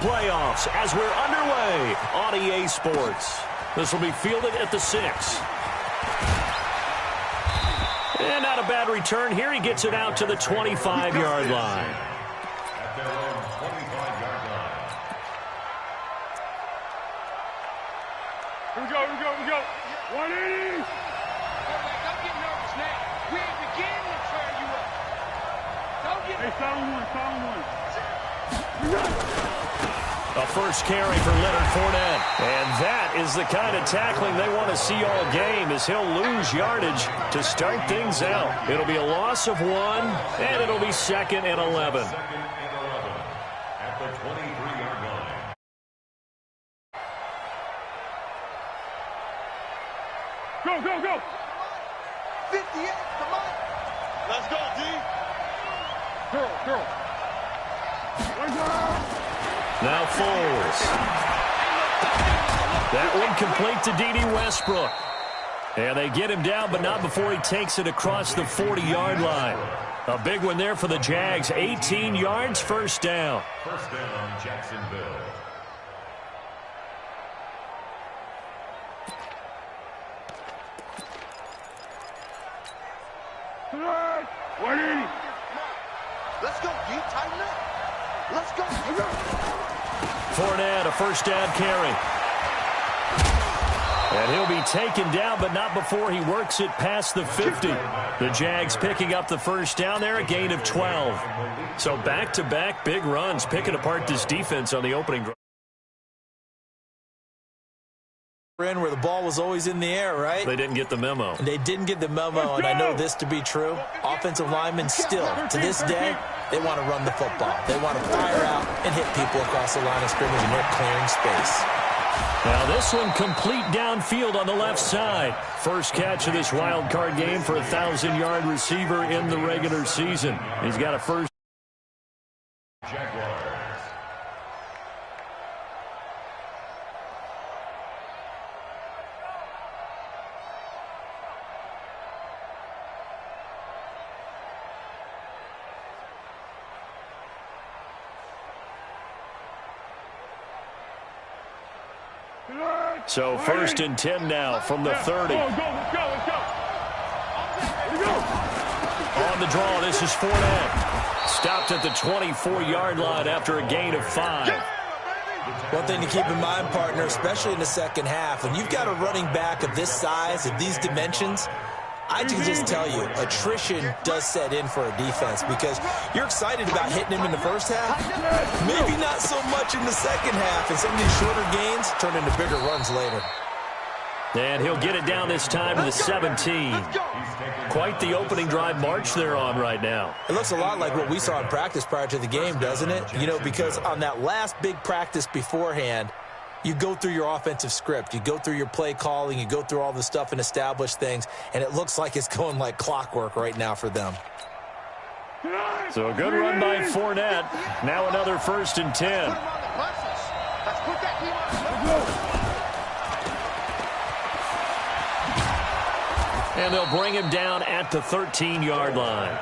playoffs as we're underway on EA Sports. This will be fielded at the 6. And not a bad return here. He gets it out to the 25-yard line. At their own 25-yard line. Here we go. 180. Don't get nervous now. We ain't beginning to turn you up. Don't get Hey, sound one. A first carry for Leonard Fournette. And that is the kind of tackling they want to see all game, as he'll lose yardage to start things out. It'll be a loss of 1, and it'll be 2nd and 11. Second and 11 at the 23-yard line. Go. 58, come on. Let's go, D. Girl. Let's go. Now Foles. That one complete to D.D. Westbrook. And they get him down, but not before he takes it across the 40-yard line. A big one there for the Jags. 18 yards, first down. First down, Jacksonville. Tonight, 180. Let's go, D. Tighten up. Let's go. Fournette, a first down carry. And he'll be taken down, but not before he works it past the 50. The Jags picking up the first down there, a gain of 12. So back-to-back big runs, picking apart this defense on the opening drive. Where the ball was always in the air, right? They didn't get the memo. They didn't get the memo, and I know this to be true. Offensive linemen still, to this day, they want to run the football. They want to fire out and hit people across the line of scrimmage, and they're clearing space. Now this one complete downfield on the left side. First catch of this wild card game for a 1,000-yard receiver in the regular season. He's got a first. Jaguars. So first and 10 now from the 30. Let's go. On the draw, this is Fournette. Stopped at the 24-yard line after a gain of 5. One thing to keep in mind, partner, especially in the second half, when you've got a running back of this size, of these dimensions, I can just tell you, attrition does set in for a defense because you're excited about hitting him in the first half. Maybe not so much in the second half, and some of these shorter gains turn into bigger runs later. And he'll get it down this time to the 17. Quite the opening drive march they're on right now. It looks a lot like what we saw in practice prior to the game, doesn't it? You know, because on that last big practice beforehand, you go through your offensive script. You go through your play calling. You go through all the stuff and establish things. And it looks like it's going like clockwork right now for them. So a good run by Fournette. Now another first and 10. And they'll bring him down at the 13-yard line.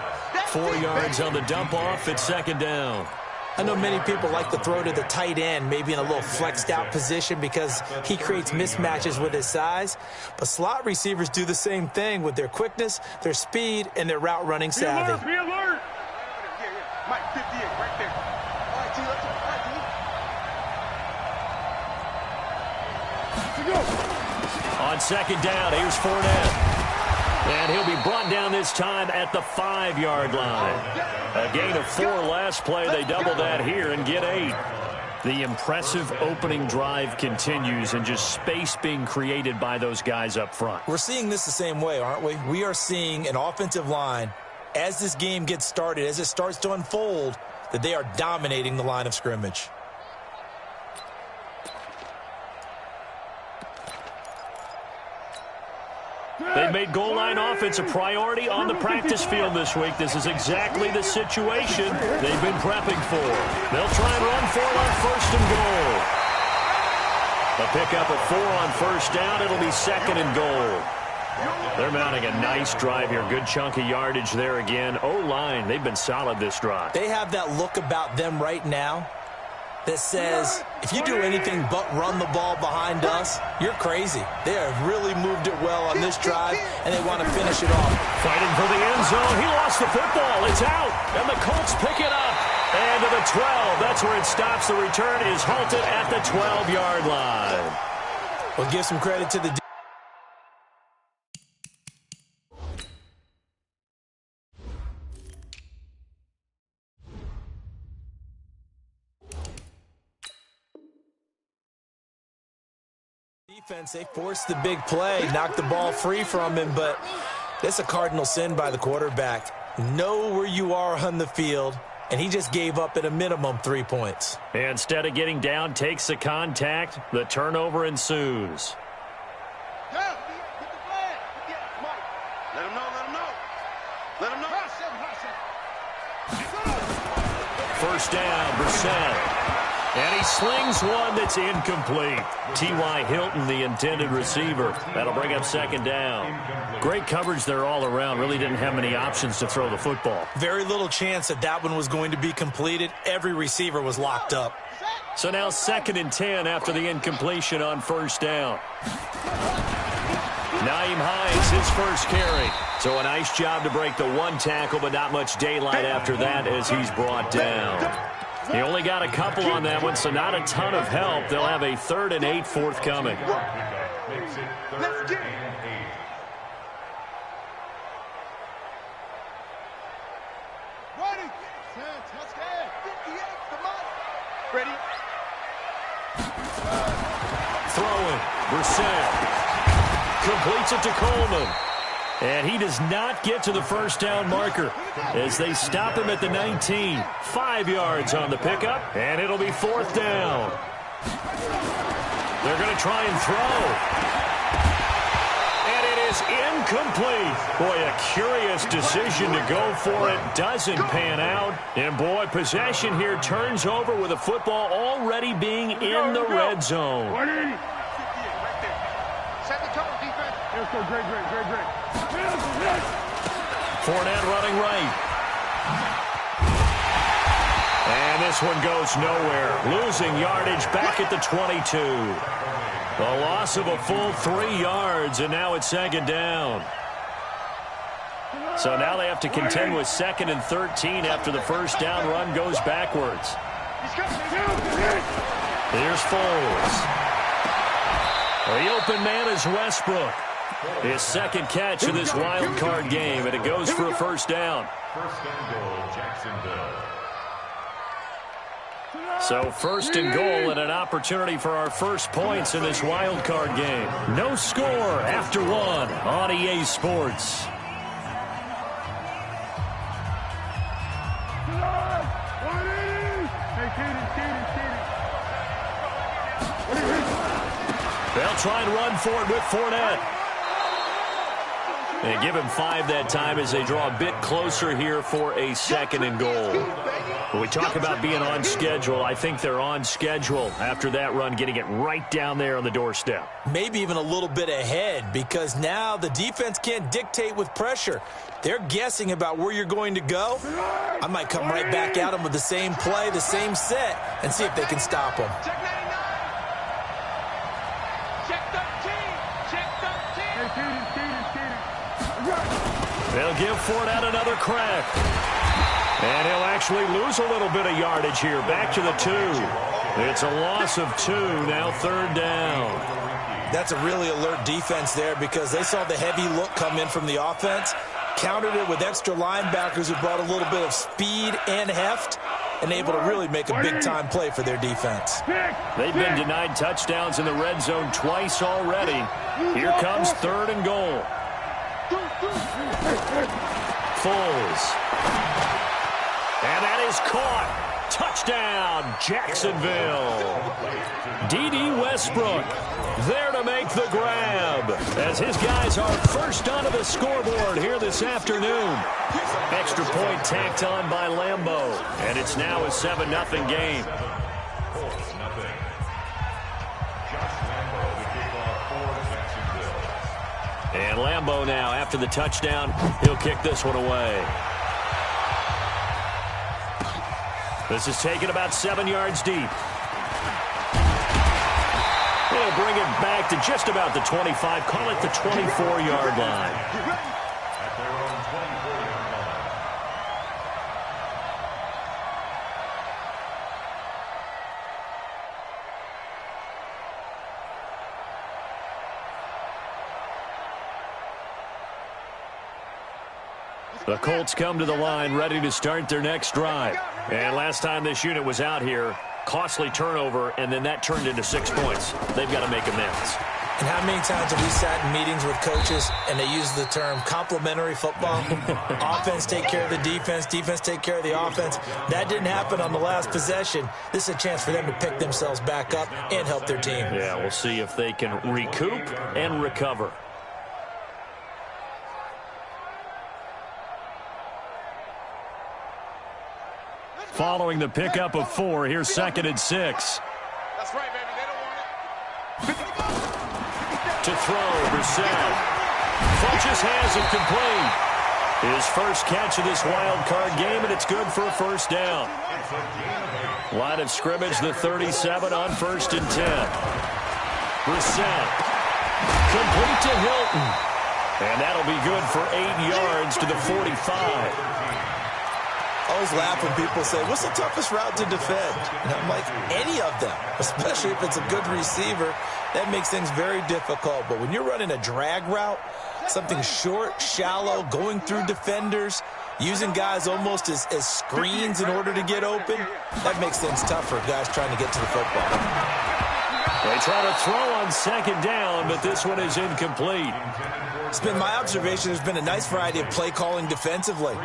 4 yards on the dump-off at second down. I know many people like to throw to the tight end, maybe in a little flexed out position because he creates mismatches with his size. But slot receivers do the same thing with their quickness, their speed, and their route running savvy. Be alert. Mike 58 right there. All right, T, let's go. On second down, here's Fournette. And he'll be brought down this time at the 5-yard line. A gain of 4 last play. They double that here and get 8. The impressive opening drive continues, and just space being created by those guys up front. We're seeing this the same way, aren't we? We are seeing an offensive line, as this game gets started, as it starts to unfold, that they are dominating the line of scrimmage. They've made goal line offense a priority on the practice field this week. This is exactly the situation they've been prepping for. They'll try and run for it on first and goal. A pickup of 4 on first down. It'll be second and goal. They're mounting a nice drive here. Good chunk of yardage there again. O-line, they've been solid this drive. They have that look about them right now that says, if you do anything but run the ball behind us, you're crazy. They have really moved it well on this drive, and they want to finish it off. Fighting for the end zone. He lost the football. It's out, and the Colts pick it up. And to the 12. That's where it stops. The return is halted at the 12-yard line. Well, give some credit to the defense. They forced the big play, knocked the ball free from him, but that's a cardinal sin by the quarterback. Know where you are on the field, and he just gave up at a minimum 3 points. Instead of getting down, takes the contact. The turnover ensues. Yeah, get the flag. Yeah, Mike. Let him know, let him know. Let him know. First down, Brissett. And he slings one that's incomplete. T.Y. Hilton, the intended receiver. That'll bring up second down. Great coverage there all around. Really didn't have many options to throw the football. Very little chance that that one was going to be completed. Every receiver was locked up. So now 2nd and 10 after the incompletion on first down. Nyheim Hines, his first carry. So a nice job to break the one tackle, but not much daylight after that as he's brought down. He only got a couple on that one, so not a ton of help. They'll have a 3rd and 8 forthcoming. Let's get it. Ready. Let's get 58, come on. Ready. Throwing, Brissett. Completes it to Coleman. And he does not get to the first down marker as they stop him at the 19. 5 yards on the pickup, and it'll be 4th down. They're going to try and throw. And it is incomplete. Boy, a curious decision to go for it. Doesn't pan out. And, boy, possession here turns over with the football already being in the red zone. 180. Set the tone, defense. Let's go, great. Fournette running right. And this one goes nowhere. Losing yardage back at the 22. A loss of a full 3 yards, and now it's 2nd down. So now they have to contend with 2nd and 13 after the first down run goes backwards. Here's Foles. The open man is Westbrook. His 2nd catch of this wild card game, and it goes for a first down. First and goal, Jacksonville. So 1st and goal and an opportunity for our first points in this wild card game. No score after 1 on EA Sports. They'll try and run for it with Fournette. They give him 5 that time as they draw a bit closer here for a 2nd and goal. When we talk about being on schedule, I think they're on schedule after that run, getting it right down there on the doorstep. Maybe even a little bit ahead, because now the defense can't dictate with pressure. They're guessing about where you're going to go. I might come right back at them with the same play, the same set, and see if they can stop them. Check 99. Check 13. They'll give Fournette another crack. And he'll actually lose a little bit of yardage here. Back to the 2. It's a loss of 2, now 3rd down. That's a really alert defense there because they saw the heavy look come in from the offense, countered it with extra linebackers who brought a little bit of speed and heft, and able to really make a big-time play for their defense. They've been denied touchdowns in the red zone twice already. Here comes 3rd and goal. Foles. And that is caught. Touchdown, Jacksonville. D.D. Westbrook there to make the grab as his guys are first onto the scoreboard here this afternoon. Extra point tacked on by Lambeau, and it's now a 7-0 game. And Lambeau now, after the touchdown, he'll kick this one away. This is taken about 7 yards deep. They'll bring it back to just about the 25, call it the 24-yard line. At their own 24-yard line. The Colts come to the line ready to start their next drive. And last time this unit was out here, costly turnover, and then that turned into 6 points. They've got to make amends. And how many times have we sat in meetings with coaches and they use the term complementary football? Offense take care of the defense, defense take care of the offense. That didn't happen on the last possession. This is a chance for them to pick themselves back up and help their team. Yeah, we'll see if they can recoup and recover. Following the pickup of 4, here's 2nd and 6. That's right, baby. They don't want it. To throw, Brissett. Funches has it complete. His first catch of this wild card game, and it's good for a first down. Line of scrimmage, the 37 on 1st and 10. Brissett. Complete to Hilton. And that'll be good for 8 yards to the 45. I always laugh when people say, what's the toughest route to defend? And I'm like, any of them, especially if it's a good receiver. That makes things very difficult. But when you're running a drag route, something short, shallow, going through defenders, using guys almost as screens in order to get open, that makes things tough for guys trying to get to the football. They try to throw on 2nd down, but this one is incomplete. It's been my observation there's been a nice variety of play calling defensively.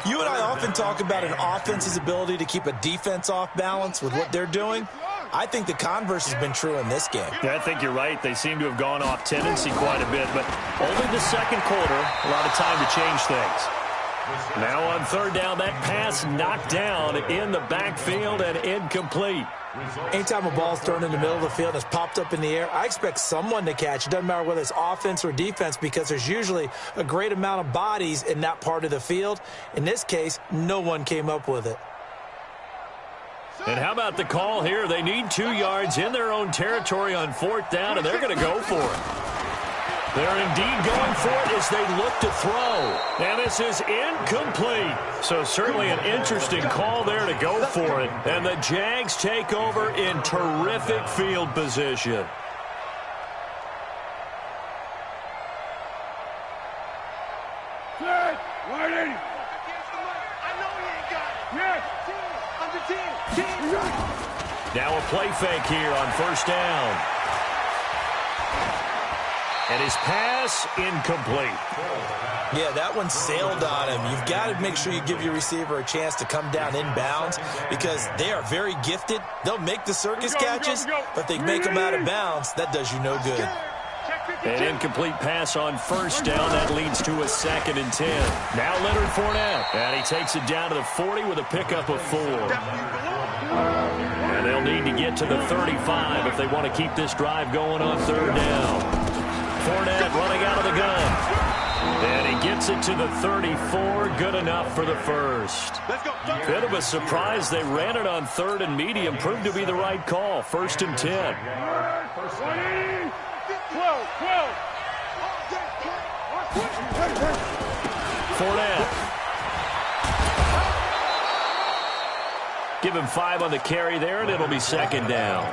You and I often talk about an offense's ability to keep a defense off balance with what they're doing. I think the converse has been true in this game. Yeah, I think you're right. They seem to have gone off tendency quite a bit, but only the 2nd quarter, a lot of time to change things. Now on 3rd down, that pass knocked down in the backfield and incomplete. Anytime a ball's thrown in the middle of the field and it's popped up in the air, I expect someone to catch. It doesn't matter whether it's offense or defense because there's usually a great amount of bodies in that part of the field. In this case, no one came up with it. And how about the call here? They need 2 yards in their own territory on 4th down, and they're going to go for it. They're indeed going for it as they look to throw. And this is incomplete. So certainly an interesting call there to go for it. And the Jags take over in terrific field position. Set. 180. I know he ain't got it. Yes. Under 10. Now a play fake here on 1st down. And his pass incomplete. Yeah, that one sailed on him. You've got to make sure you give your receiver a chance to come down inbounds because they are very gifted. They'll make the circus catches, but if they make them out of bounds, that does you no good. An incomplete pass on 1st down. That leads to a 2nd and 10. Now Leonard Fournette. And he takes it down to the 40 with a pickup of 4. And they'll need to get to the 35 if they want to keep this drive going on 3rd down. Fournette running out of the gun. And he gets it to the 34. Good enough for the first. Bit of a surprise. They ran it on 3rd and medium. Proved to be the right call. 1st and 10. 12. Fournette. Give him 5 on the carry there, and it'll be 2nd down.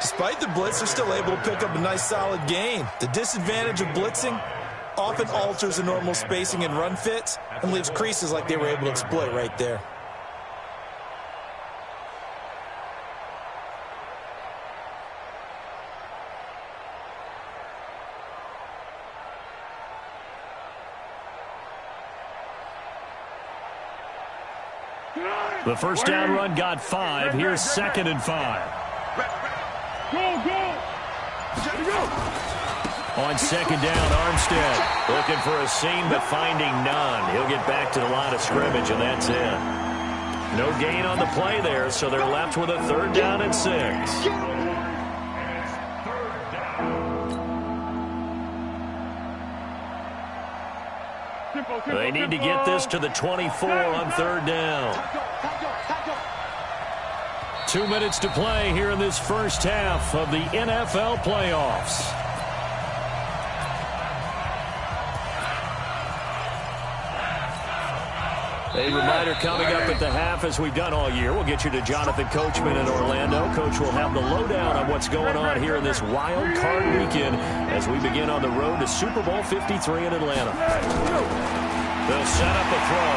Despite the blitz, they're still able to pick up a nice solid gain. The disadvantage of blitzing often alters the normal spacing and run fits and leaves creases like they were able to exploit right there. The first down run got 5. Here's 2nd and 5. Go. On 2nd down, Armstead looking for a seam but finding none. He'll get back to the line of scrimmage, and that's it. No gain on the play there, so they're left with a 3rd down and 6. They need to get this to the 24 on 3rd down. 2 minutes to play here in this first half of the NFL playoffs. A reminder coming up at the half, as we've done all year. We'll get you to Jonathan Coachman in Orlando. Coach will have the lowdown on what's going on here in this wild card weekend as we begin on the road to Super Bowl 53 in Atlanta. They'll set up a throw.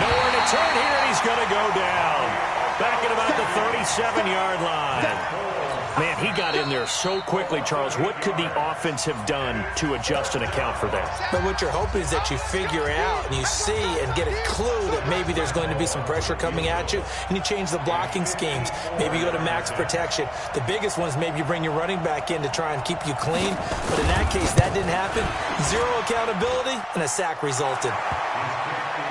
Nowhere to turn here, and he's going to go down. Back at about the 37-yard line. Man, he got in there so quickly, Charles. What could the offense have done to adjust and account for that? But what you're hoping is that you figure out and you see and get a clue that maybe there's going to be some pressure coming at you, and you change the blocking schemes. Maybe you go to max protection. The biggest one is maybe you bring your running back in to try and keep you clean. But in that case, that didn't happen. Zero accountability, and a sack resulted.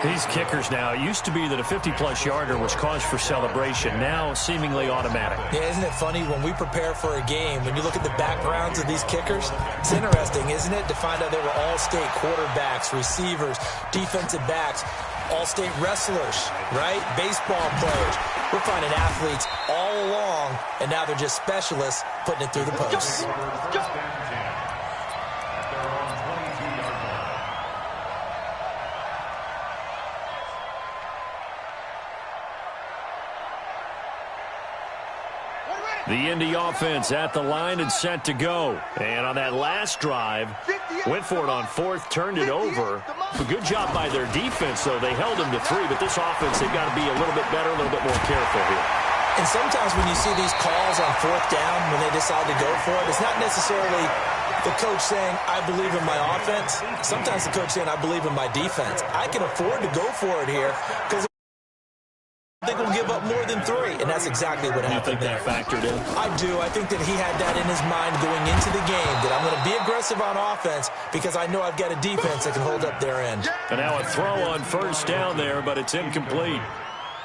These kickers now, it used to be that a 50-plus yarder was cause for celebration. Now, seemingly automatic. Yeah, isn't it funny when we prepare for a game, when you look at the backgrounds of these kickers, it's interesting, isn't it, to find out they were all-state quarterbacks, receivers, defensive backs, all-state wrestlers, right? Baseball players. We're finding athletes all along, and now they're just specialists putting it through the posts. The Indy offense at the line and set to go. And on that last drive, went for it on fourth, turned it over. A good job by their defense, though. They held them to 3, but this offense, they've got to be a little bit better, a little bit more careful here. And sometimes when you see these calls on fourth down, when they decide to go for it, it's not necessarily the coach saying, I believe in my offense. Sometimes the coach saying, I believe in my defense. I can afford to go for it here because I think we'll give up more than 3, and that's exactly what happened there. You think that factored in? I do. I think that he had that in his mind going into the game, that I'm going to be aggressive on offense because I know I've got a defense that can hold up their end. And now a throw on first down there, but it's incomplete.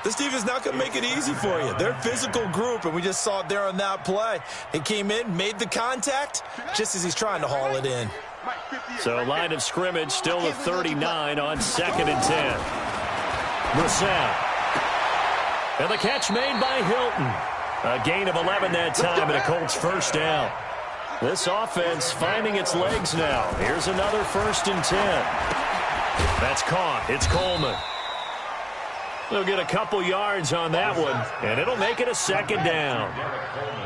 This defense is not going to make it easy for you. They're a physical group, and we just saw it there on that play. He came in, made the contact, just as he's trying to haul it in. So line of scrimmage still at 39 on 2nd and 10. Brissett. And the catch made by Hilton. A gain of 11 that time, and a Colts first down. This offense finding its legs now. Here's another 1st and 10. That's caught. It's Coleman. They'll get a couple yards on that one, and it'll make it a 2nd down.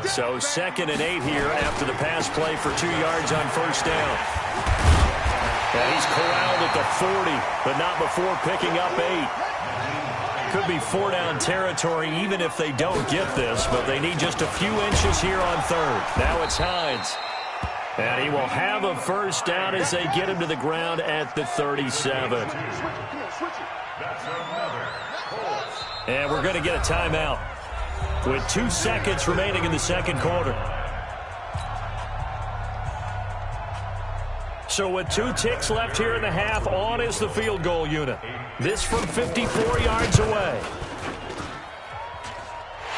So 2nd and 8 here after the pass play for 2 yards on first down. And he's corralled at the 40, but not before picking up 8. Could be 4-down territory even if they don't get this, but they need just a few inches here on 3rd. Now it's Hines. And he will have a first down as they get him to the ground at the 37. And we're going to get a timeout with 2 seconds remaining in the second quarter. So with 2 ticks left here in the half, on is the field goal unit. This from 54 yards away.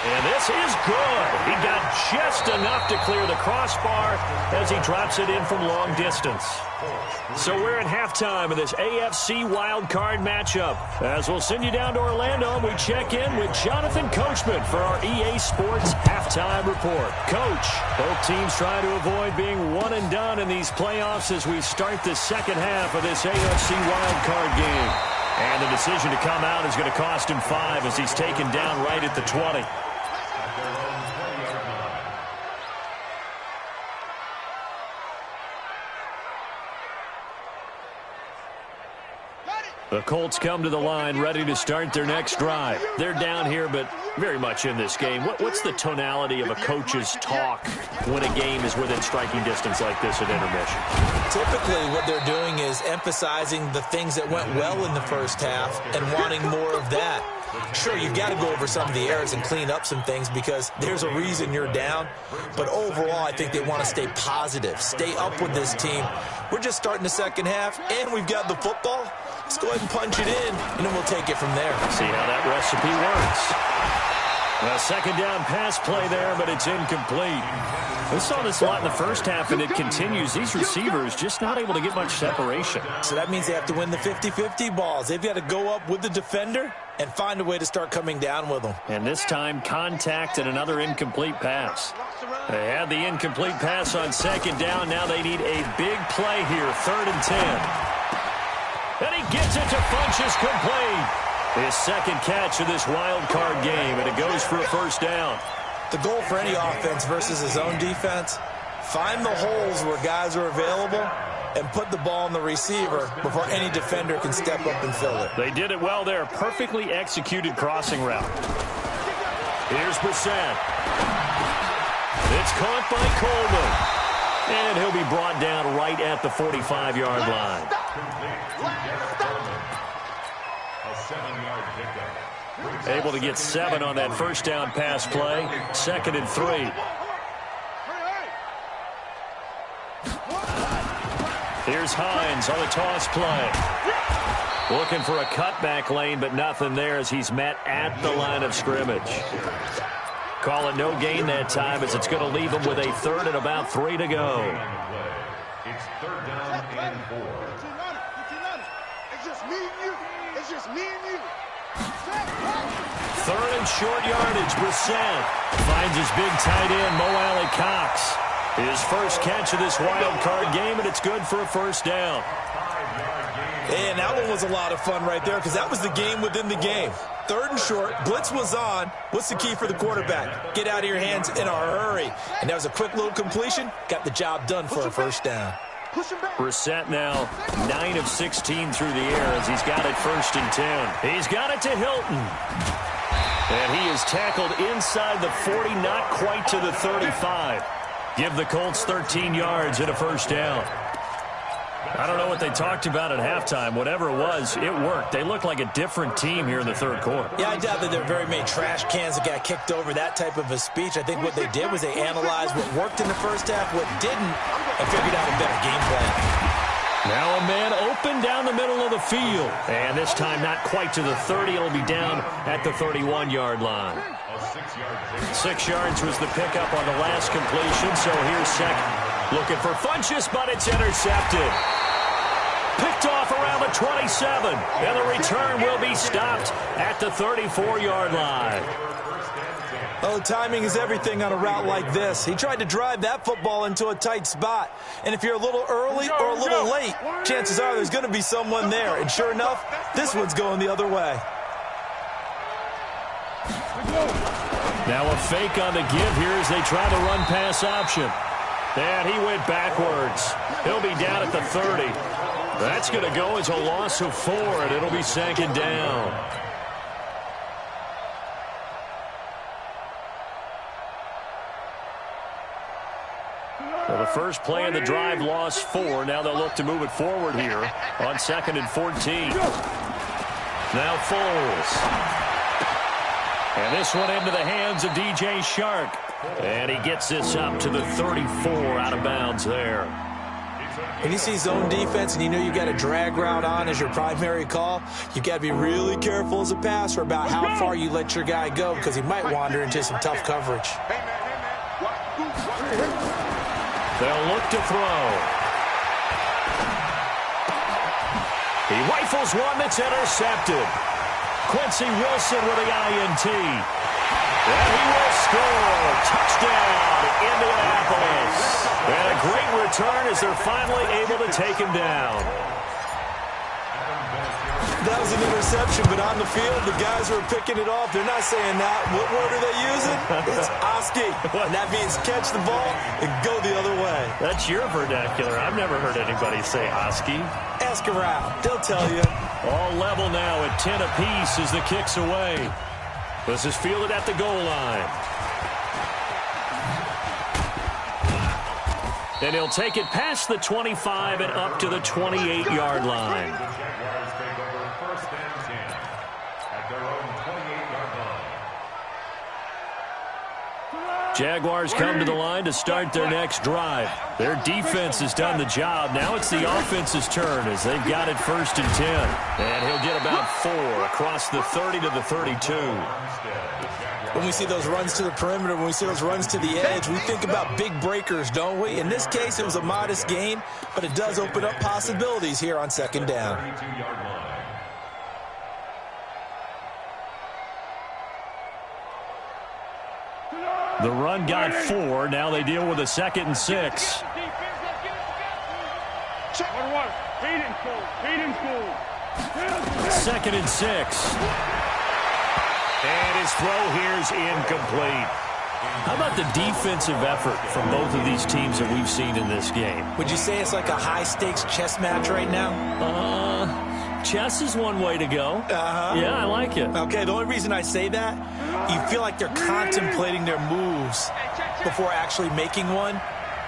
And this is good. He got just enough to clear the crossbar as he drops it in from long distance. So we're at halftime of this AFC wildcard matchup. As we'll send you down to Orlando, and we check in with Jonathan Coachman for our EA Sports Halftime Report. Coach, both teams try to avoid being one and done in these playoffs as we start the second half of this AFC wildcard game. And the decision to come out is going to cost him 5 as he's taken down right at the 20. The Colts come to the line ready to start their next drive. They're down here, but very much in this game. What's the tonality of a coach's talk when a game is within striking distance like this at intermission? Typically, what they're doing is emphasizing the things that went well in the first half and wanting more of that. Sure, you've got to go over some of the errors and clean up some things because there's a reason you're down. But overall, I think they want to stay positive, stay up with this team. We're just starting the second half, and we've got the football. Let's go ahead and punch it in, and then we'll take it from there. See how that recipe works. A second down pass play there, but it's incomplete. We saw this a lot in the first half, and it continues. These receivers just not able to get much separation. So that means they have to win the 50-50 balls. They've got to go up with the defender and find a way to start coming down with them. And this time, contact and another incomplete pass. They had the incomplete pass on second down. Now they need a big play here, 3rd and 10. And he gets it to Funchess complete. His second catch of this wild card game, and it goes for a first down. The goal for any offense versus his own defense, find the holes where guys are available and put the ball on the receiver before any defender can step up and fill it. They did it well there. Perfectly executed crossing route. Here's Brissett. It's caught by Coleman. And he'll be brought down right at the 45-yard line. Able to get 7 on that first down pass play. 2nd and 3. Here's Hines on the toss play. Looking for a cutback lane, but nothing there as he's met at the line of scrimmage. Call it no gain that time as it's going to leave him with a 3rd and about 3 to go. It's 3rd down and 4. It's just me and you. It's just me and you. 3rd and short yardage. Brissett finds his big tight end, Mo Alley Cox. His first catch of this wild card game, and it's good for a first down. And that one was a lot of fun right there because that was the game within the game. 3rd and short, blitz was on. What's the key for the quarterback? Get out of your hands in a hurry. And that was a quick little completion. Got the job done for a first down. Brissett now 9 of 16 through the air as he's got it 1st and 10. He's got it to Hilton. And he is tackled inside the 40, not quite to the 35. Give the Colts 13 yards and a first down. I don't know what they talked about at halftime. Whatever it was, it worked. They look like a different team here in the 3rd quarter. Yeah, I doubt that there are very many trash cans that got kicked over, that type of a speech. I think what they did was they analyzed what worked in the first half, what didn't, and figured out a better game plan. Now a man open down the middle of the field. And this time not quite to the 30. It'll be down at the 31-yard line. 6 yards was the pickup on the last completion, so here's second. Looking for Funchess, but it's intercepted. Picked off around the 27, and the return will be stopped at the 34-yard line. Oh, timing is everything on a route like this. He tried to drive that football into a tight spot. And if you're a little early or a little late, chances are there's going to be someone there. And sure enough, this one's going the other way. Now a fake on the give here as they try the run-pass option. And he went backwards. He'll be down at the 30. That's going to go as a loss of 4, and it'll be 2nd down. Well, the first play of the drive lost 4. Now they'll look to move it forward here on 2nd and 14. Now Foles. And this one into the hands of DJ Shark. And he gets this up to the 34 out of bounds there. When you see zone defense and you know you got a drag route on as your primary call, you got to be really careful as a passer about how far you let your guy go because he might wander into some tough coverage. They'll look to throw. He rifles one that's intercepted. Quincy Wilson with the INT. And he will score. Touchdown, Indianapolis. And a great return as they're finally able to take him down. That was an interception, but on the field, the guys who are picking it off, they're not saying that. What word are they using? It's Oski. And that means catch the ball and go the other way. That's your vernacular. I've never heard anybody say Oski. Ask around. They'll tell you. All level now at 10 apiece as the kick's away. This is fielded at the goal line. And he'll take it past the 25 and up to the 28-yard line. Jaguars come to the line to start their next drive. Their defense has done the job. Now it's the offense's turn as they've got it 1st and 10. And he'll get about 4 across the 30 to the 32. when we see those runs to the perimeter, when we see those runs to the edge, we think about big breakers, don't we? In this case, it was a modest gain, but it does open up possibilities here on second down. The run got 4. Now they deal with a 2nd and 6. Second and 6. And his throw here is incomplete. How about the defensive effort from both of these teams that we've seen in this game? Would you say it's like a high-stakes chess match right now? Chess is one way to go. Yeah, I like it. Okay, the only reason I say that, you feel like they're contemplating their moves before actually making one,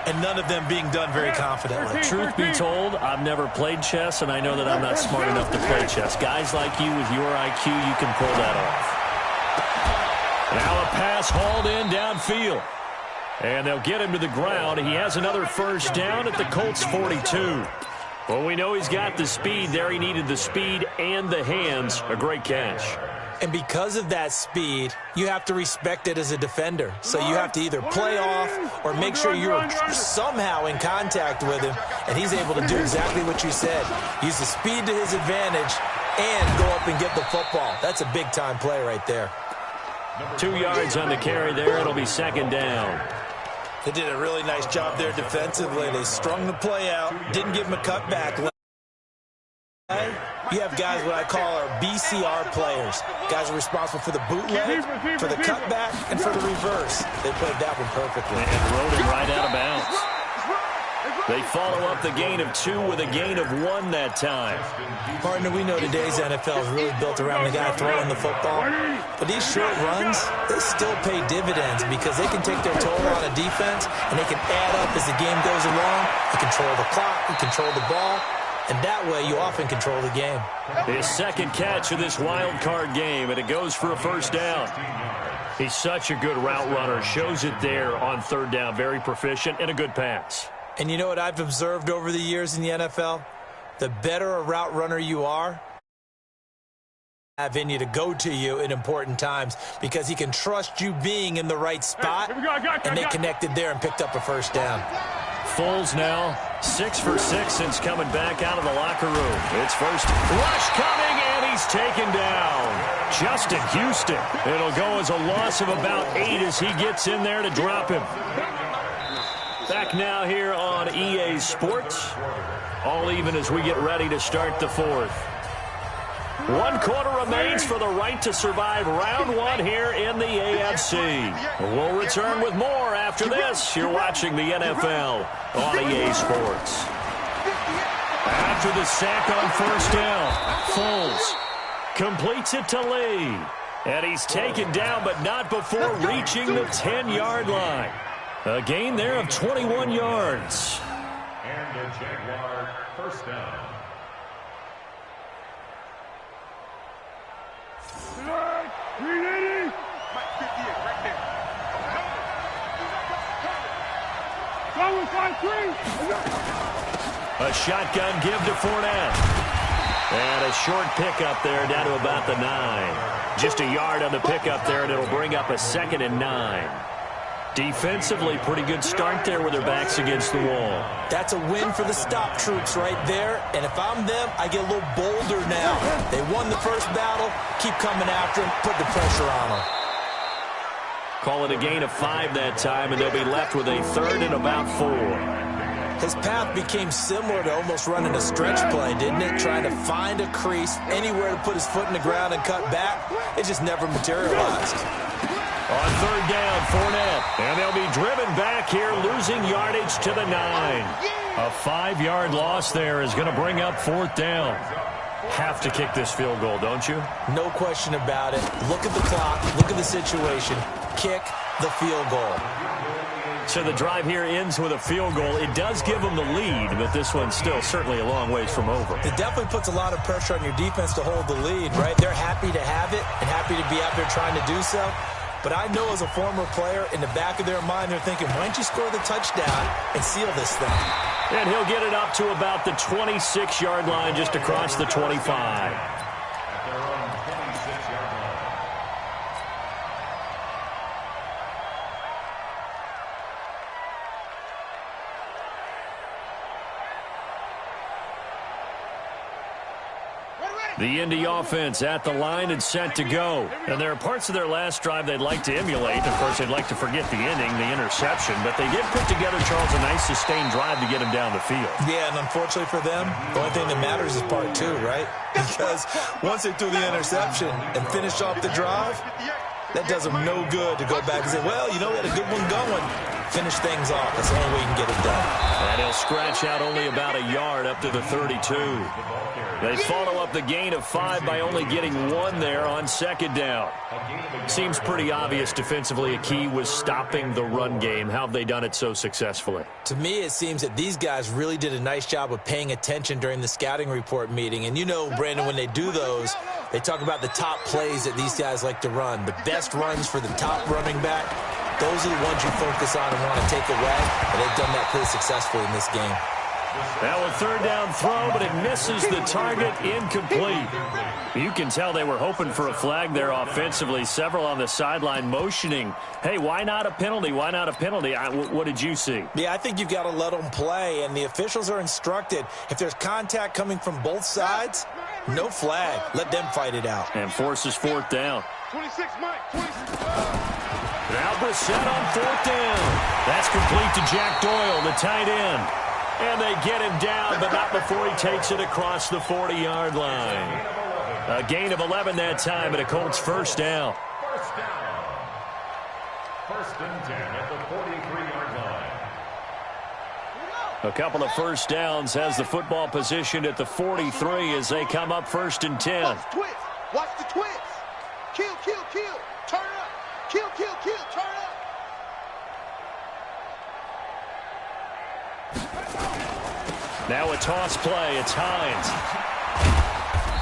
and none of them being done very confidently. Truth be told, I've never played chess, and I know that I'm not smart enough to play chess. Guys like you with your IQ, you can pull that off. Now a pass hauled in downfield. And they'll get him to the ground. He has another first down at the Colts 42. Well, we know he's got the speed there. He needed the speed and the hands. A great catch. And because of that speed, you have to respect it as a defender. So you have to either play off or make sure you're somehow in contact with him. And he's able to do exactly what you said. Use the speed to his advantage and go up and get the football. That's a big-time play right there. 2 yards on the carry there. It'll be second down. They did a really nice job there defensively. They strung the play out, didn't give him a cutback. You have guys what I call our BCR players. Guys are responsible for the bootleg, for the cutback, and for the reverse. They played that one perfectly. And rode him right out of bounds. They follow up the gain of 2 with a gain of 1 that time. Partner, we know today's NFL is really built around the guy throwing the football. But these short runs, they still pay dividends because they can take their toll on a defense and they can add up as the game goes along. You control the clock, you control the ball, and that way you often control the game. His second catch of this wild card game, and it goes for a first down. He's such a good route runner. Shows it there on third down. Very proficient and a good pass. And you know what I've observed over the years in the NFL? The better a route runner you are, have in you to go to you in important times because he can trust you being in the right spot, and they connected there and picked up a first down. Foles now 6 for 6 since coming back out of the locker room. It's first rush coming, and he's taken down. Justin Houston. It'll go as a loss of about 8 as he gets in there to drop him. Back now here on EA Sports. All even as we get ready to start the fourth. 1 quarter remains for the right to survive round 1 here in the AFC. We'll return with more after this. You're watching the NFL on EA Sports. After the sack on first down, Foles completes it to Lee. And he's taken down, but not before reaching the 10-yard line. A gain there of 21 yards. And the Jaguar first down. A shotgun give to Fournette. And a short pickup there down to about the 9. Just a yard on the pickup there, and it'll bring up a 2nd and 9. Defensively, pretty good start there with their backs against the wall. That's a win for the stop troops right there. And if I'm them, I get a little bolder now. They won the first battle. Keep coming after them. Put the pressure on them. Call it a gain of 5 that time, and they'll be left with a 3rd and about 4. His path became similar to almost running a stretch play, didn't it? Trying to find a crease, anywhere to put his foot in the ground and cut back. It just never materialized. On third down, Fournette. And they'll be driven back here, losing yardage to the 9. A 5-yard loss there is going to bring up 4th down. Have to kick this field goal, don't you? No question about it. Look at the clock. Look at the situation. Kick the field goal. So the drive here ends with a field goal. It does give them the lead, but this one's still certainly a long ways from over. It definitely puts a lot of pressure on your defense to hold the lead, right? They're happy to have it and happy to be out there trying to do so. But I know as a former player, in the back of their mind, they're thinking, why don't you score the touchdown and seal this thing? And he'll get it up to about the 26-yard line, just across the 25. The Indy offense at the line and set to go. And there are parts of their last drive they'd like to emulate. Of course, they'd like to forget the inning, the interception. But they did put together, Charles, a nice sustained drive to get him down the field. Yeah, and unfortunately for them, the only thing that matters is part two, right? Because once they threw the interception and finished off the drive, that does them no good to go back and say, well, you know, we had a good one going. Finish things off. That's the only way you can get it done. And he'll scratch out only about a yard up to the 32. They follow up the gain of 5 by only getting 1 there on second down. Seems pretty obvious defensively a key was stopping the run game. How have they done it so successfully? To me, it seems that these guys really did a nice job of paying attention during the scouting report meeting. And you know, Brandon, when they do those, they talk about the top plays that these guys like to run. The best runs for the top running back, those are the ones you focus on and want to take away. And they've done that pretty successfully in this game. Now a third down throw, but it misses the target, incomplete. You can tell they were hoping for a flag there offensively. Several on the sideline motioning, hey, why not a penalty? Why not a penalty? What did you see? Yeah, I think you've got to let them play, and the officials are instructed. If there's contact coming from both sides, no flag. Let them fight it out. And forces fourth down. 26, Mike. 26. Now Brissett on fourth down. That's complete to Jack Doyle, the tight end. And they get him down, but not before he takes it across the 40-yard line. A gain of 11 that time, and a Colts first down. First down. First and 10 at the 43-yard line. A couple of first downs has the football positioned at the 43 as they come up first and 10. Watch the twist. Watch the twist. Kill, kill, kill. Turn up. Kill, kill, kill. Turn up. Now a toss play. It's Hines.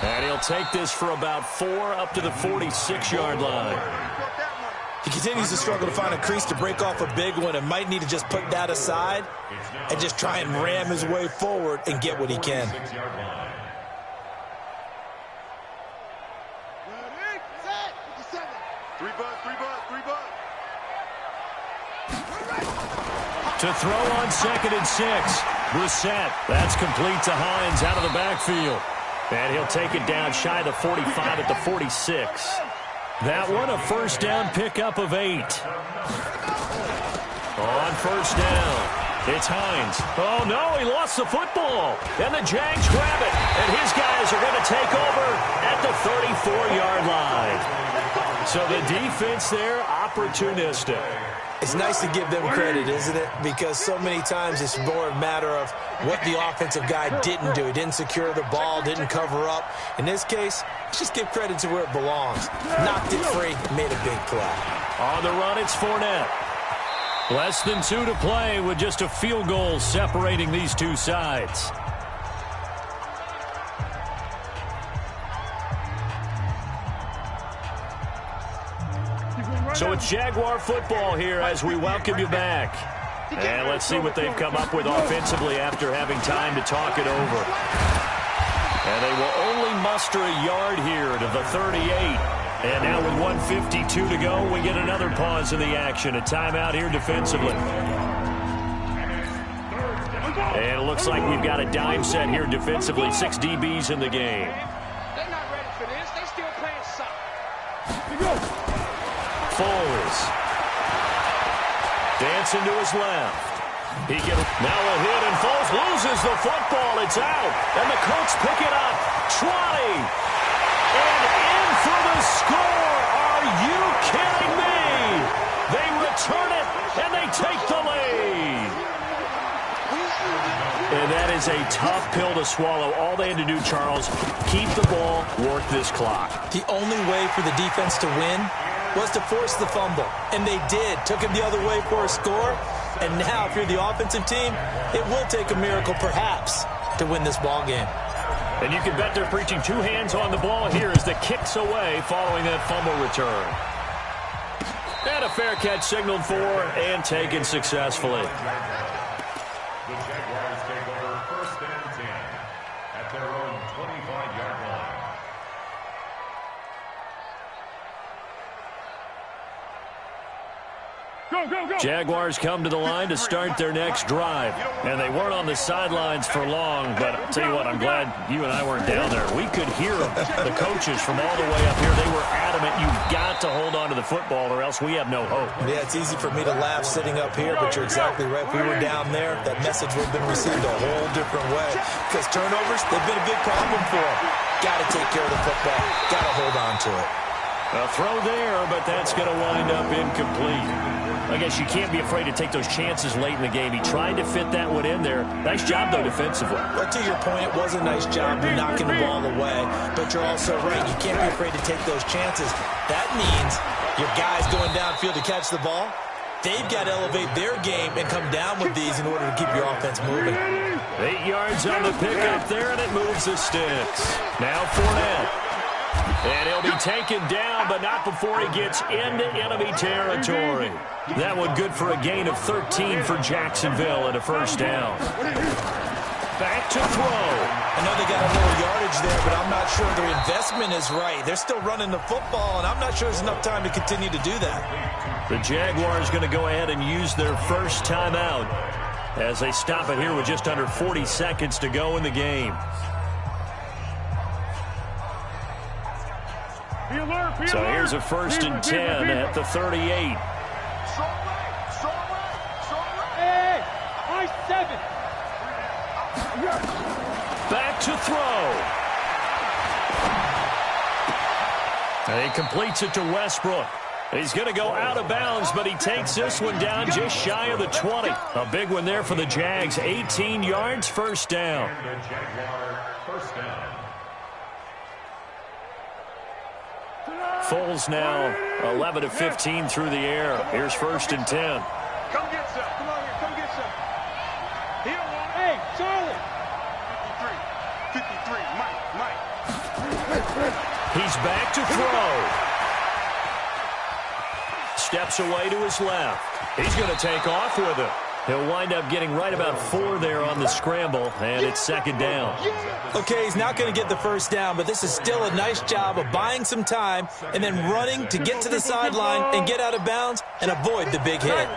And he'll take this for about 4 up to the 46-yard line. He continues to struggle to find a crease to break off a big one and might need to just put that aside and just try and ram his way forward and get what he can. To throw on second and 6. Brissett. That's complete to Hines out of the backfield. And he'll take it down shy of the 45 at the 46. That one a first down pickup of 8. On first down, it's Hines. Oh, no, he lost the football. And the Jags grab it. And his guys are going to take over at the 34-yard line. So the defense there, opportunistic. It's nice to give them credit, isn't it? Because so many times it's more a matter of what the offensive guy didn't do. He didn't secure the ball, didn't cover up. In this case, just give credit to where it belongs. Knocked it free, made a big play. On the run, it's Fournette. Less than 2 to play with just a field goal separating these two sides. So it's Jaguar football here as we welcome you back. And let's see what they've come up with offensively after having time to talk it over. And they will only muster a yard here to the 38. And now with 1:52 to go, we get another pause in the action. A timeout here defensively. And it looks like we've got a dime set here defensively. 6 DBs in the game. They're not ready for this. They still playing soft. Foles. Dancing to his left. Now a hit, and Foles loses the football. It's out. And the Colts pick it up. Trotty. And in for the score. Are you kidding me? They return it, and they take the lead. And that is a tough pill to swallow. All they had to do, Charles, keep the ball, work this clock. The only way for the defense to win was to force the fumble. And they did. Took him the other way for a score. And now, if you're the offensive team, it will take a miracle, perhaps, to win this ball game. And you can bet they're preaching 2 hands on the ball here as the kick's away following that fumble return. And a fair catch signaled for and taken successfully. The Jaguars take over first and 10 at their own 25-yard line. Go! Jaguars come to the line to start their next drive. And they weren't on the sidelines for long, but I'll tell you what, I'm glad you and I weren't down there. We could hear them, the coaches from all the way up here. They were adamant, you've got to hold on to the football or else we have no hope. Yeah, it's easy for me to laugh sitting up here, but you're exactly right. If we were down there, that message would have been received a whole different way. Because turnovers, they've been a big problem for them. Got to take care of the football. Got to hold on to it. A throw there, but that's going to wind up incomplete. I guess you can't be afraid to take those chances late in the game. He tried to fit that one in there. Nice job, though, defensively. But to your point, it was a nice job of knocking the ball away. But you're also right. You can't be afraid to take those chances. That means your guys going downfield to catch the ball, they've got to elevate their game and come down with these in order to keep your offense moving. 8 yards on the pickup there, and it moves the sticks. Now Fournette. And he'll be taken down, but not before he gets into enemy territory. That one good for a gain of 13 for Jacksonville and a first down. Back to throw. I know they got a little yardage there, but I'm not sure their investment is right. They're still running the football, and I'm not sure there's enough time to continue to do that. The Jaguars going to go ahead and use their first timeout as they stop it here with just under 40 seconds to go in the game. So here's a 1st and 10 at the 38. Hey, I-7. Back to throw. And he completes it to Westbrook. He's going to go out of bounds, but he takes this one down just shy of the 20. A big one there for the Jags. 18 yards, first down. First down. Foles now 11 of 15 through the air. Here's 1st and 10. Come get some. Come on here. Come get some. He don't want it. Hey, Charlie. 53. 53. Mike. He's back to throw. Steps away to his left. He's going to take off with it. He'll wind up getting right about 4 there on the scramble, and it's 2nd down. Okay, he's not going to get the first down, but this is still a nice job of buying some time and then running to get to the sideline and get out of bounds and avoid the big hit.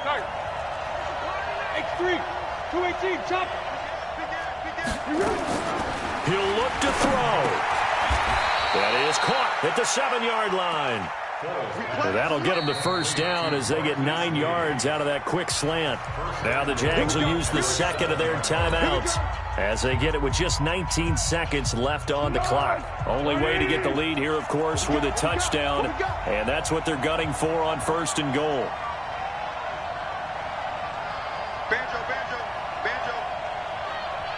X3, 218, chop. He'll look to throw. That is caught at the 7-yard line. So that'll get them to first down as they get 9 yards out of that quick slant. Now the Jags will use the second of their timeouts as they get it with just 19 seconds left on the clock. Only way to get the lead here, of course, with a touchdown, and that's what they're gunning for on 1st and goal. Banjo.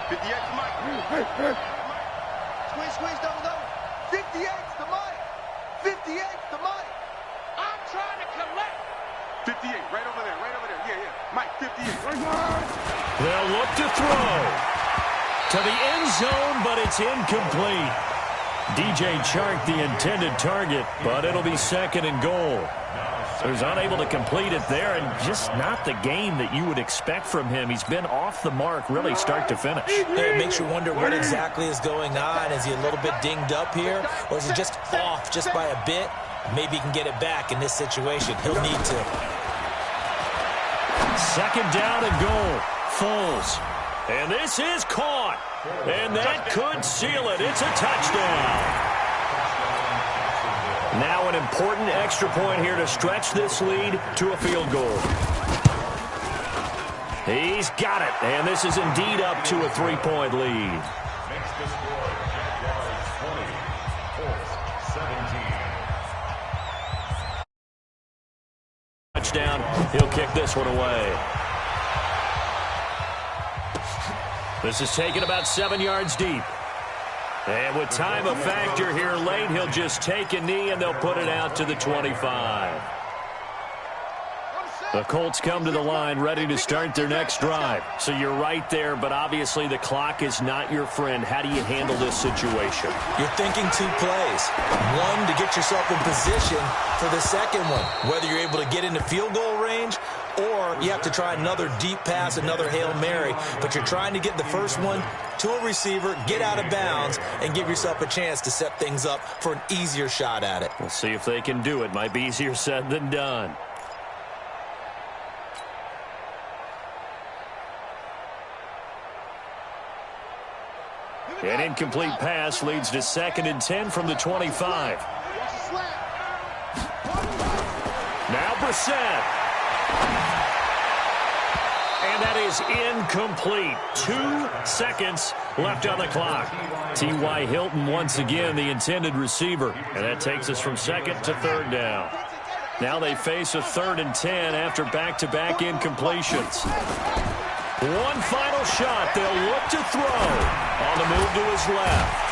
58 to Mike. Squeeze, double. 58 to Mike. 58 to Mike. I'm trying to collect. 58, right over there. Yeah. Mike, 58. They'll look to throw to the end zone, but it's incomplete. DJ Chark, the intended target, but it'll be 2nd and goal. So he's unable to complete it there, and just not the game that you would expect from him. He's been off the mark, really start to finish. It makes you wonder what exactly is going on. Is he a little bit dinged up here, or is he just off just by a bit? Maybe he can get it back in this situation. He'll need to. 2nd down and goal. Foles. And this is caught. And that could seal it. It's a touchdown. Now an important extra point here to stretch this lead to a field goal. He's got it. And this is indeed up to a 3-point lead. Makes the score Jaguars 20, Colts 17. Touchdown. He'll kick this one away. This is taken about 7 yards deep. And with time a factor here late, he'll just take a knee and they'll put it out to the 25. The Colts come to the line ready to start their next drive. So you're right there, but obviously the clock is not your friend. How do you handle this situation? You're thinking 2 plays. One, to get yourself in position for the second one, whether you're able to get into field goal range or you have to try another deep pass, another Hail Mary. But you're trying to get the first one to a receiver, get out of bounds, and give yourself a chance to set things up for an easier shot at it. We'll see if they can do it. Might be easier said than done. An incomplete pass leads to 2nd and 10 from the 25. Now Brissett. And that is incomplete. 2 seconds left on the clock. T.Y. Hilton once again the intended receiver. And that takes us from 2nd to 3rd down. Now they face a 3rd and 10 after back-to-back incompletions. One final shot. They'll look to throw on the move to his left.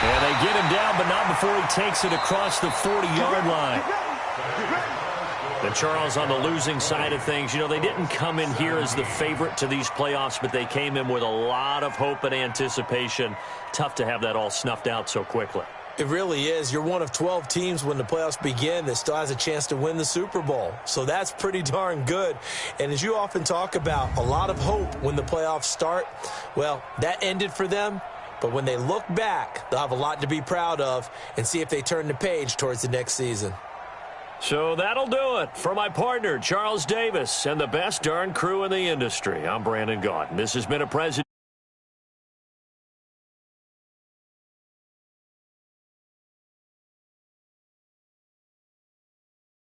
And they get him down, but not before he takes it across the 40-yard line. And Charles, on the losing side of things, you know, they didn't come in here as the favorite to these playoffs, but they came in with a lot of hope and anticipation. Tough to have that all snuffed out so quickly. It really is. You're one of 12 teams when the playoffs begin that still has a chance to win the Super Bowl. So that's pretty darn good. And as you often talk about, a lot of hope when the playoffs start. Well, that ended for them. But when they look back, they'll have a lot to be proud of and see if they turn the page towards the next season. So that'll do it for my partner, Charles Davis, and the best darn crew in the industry. I'm Brandon Gaudin. This has been a President.